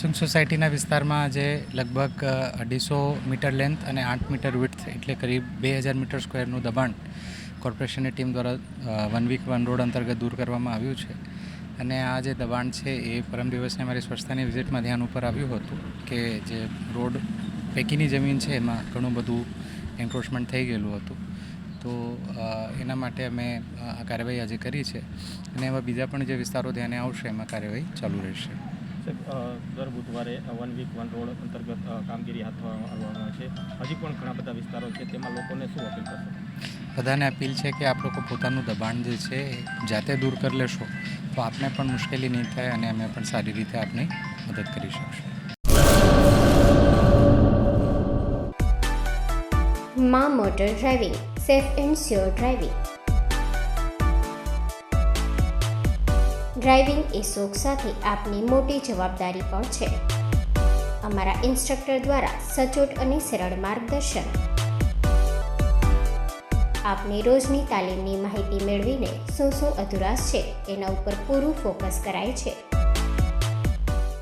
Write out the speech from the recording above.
Housing સોસાયટીના વિસ્તારમાં આજે લગભગ 250 મીટર લેન્થ અને 8 મીટર વિડ્થ એટલે કરીબ 2000 મીટર સ્ક્વેરનું દબાણ કોર્પોરેશનની ટીમ દ્વારા 1 વીક 1 રોડ અંતર્ગત દૂર કરવામાં આવ્યું છે. અને આ જે દબાણ છે એ પરમ દિવસે અમારી સ્વચ્છતાની વિઝિટમાં ધ્યાન ઉપર આવ્યું હતું કે જે રોડ પૈકીની જમીન છે એમાં ઘણું બધું એન્ક્રોચમેન્ટ થઈ ગયેલું હતું. તો એના માટે અમે આ કાર્યવાહી આજે કરી છે અને એવા બીજા પણ જે વિસ્તારો ધ્યાને આવશે એમાં કાર્યવાહી ચાલુ રહેશે. દર બુધવારે 1 વીક 1 રોડ અંતર્ગત કામગીરી હાથ ધરવામાં આવે છે. હજી પણ ઘણા બધા વિસ્તારો છે, તેમાં લોકોને શું અપીલ કરશો? બધાને અપીલ છે કે આપ લોકો પોતાનું દબાણ જે છે એ જાતે દૂર કરી લેશો તો આપને પણ મુશ્કેલી નહીં થાય અને અમે પણ સારી રીતે આપની મદદ કરી શકશું. માં motor driving, safe and sure driving. Driving એ શોખ સાથે આપની મોટી જવાબદારી પણ છે. અમારા ઇન્સ્ટ્રક્ટર દ્વારા સચોટ અને સરળ માર્ગદર્શન. આપની રોજની તાલીમની માહિતી મેળવીને શું અધુરાશ છે એના ઉપર પૂરું ફોકસ કરાય છે.